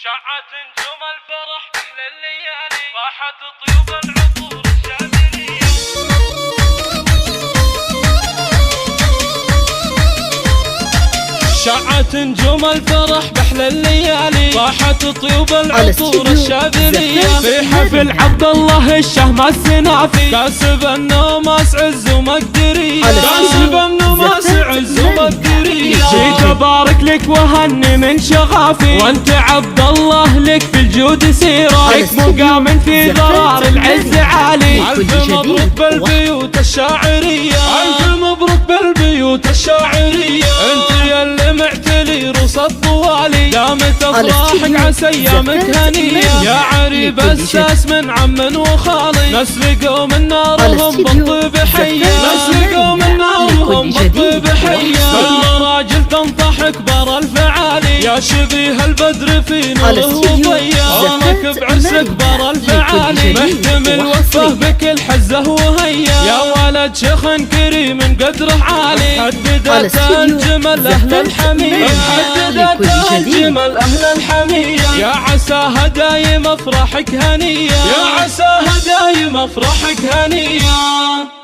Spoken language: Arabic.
شعت نجوم الفرح كل الليالي، طاحت طيوب العطور الشاذلية. شعت نجوم الفرح بحلى الليالي، طاحت طيوب العطور الشاذلية. في حفل عبد الله الشهم السنافي، كاسب النوماس عز ومقدرية، كاسب النوماس عز ومقدرية. جيت ابارك لك وهني من شغافي، وانت عبد الله لك في الجود سيرة، لك مقام في ضرار العز عالي. الف مبروك بالبيوت الشاعرية، الف مبروك بالبيوت الشاعرية. انت يا اللي معتلي روس الطوالي، دامت افراحك عسى ايامك هنية. يا عريب الساس من عم وخالي، نسرقوا من نارهم بالطيب حية، نسرقوا من نارهم بالطيب حية. بالمراجل تنطحك بر الفعالي، يا شبيه البدر في نوره وضيا. رامك بعرسك بر الفعالي، محتمل وفه بكل حزه وهيا. يا ولد شيخ كريم قدره عالي، حددت الجمل اهل الحمية، حددت الجمل اهل الحمية. يا عساها دايم افراحك هنية، يا عساها دايم افراحك هنية.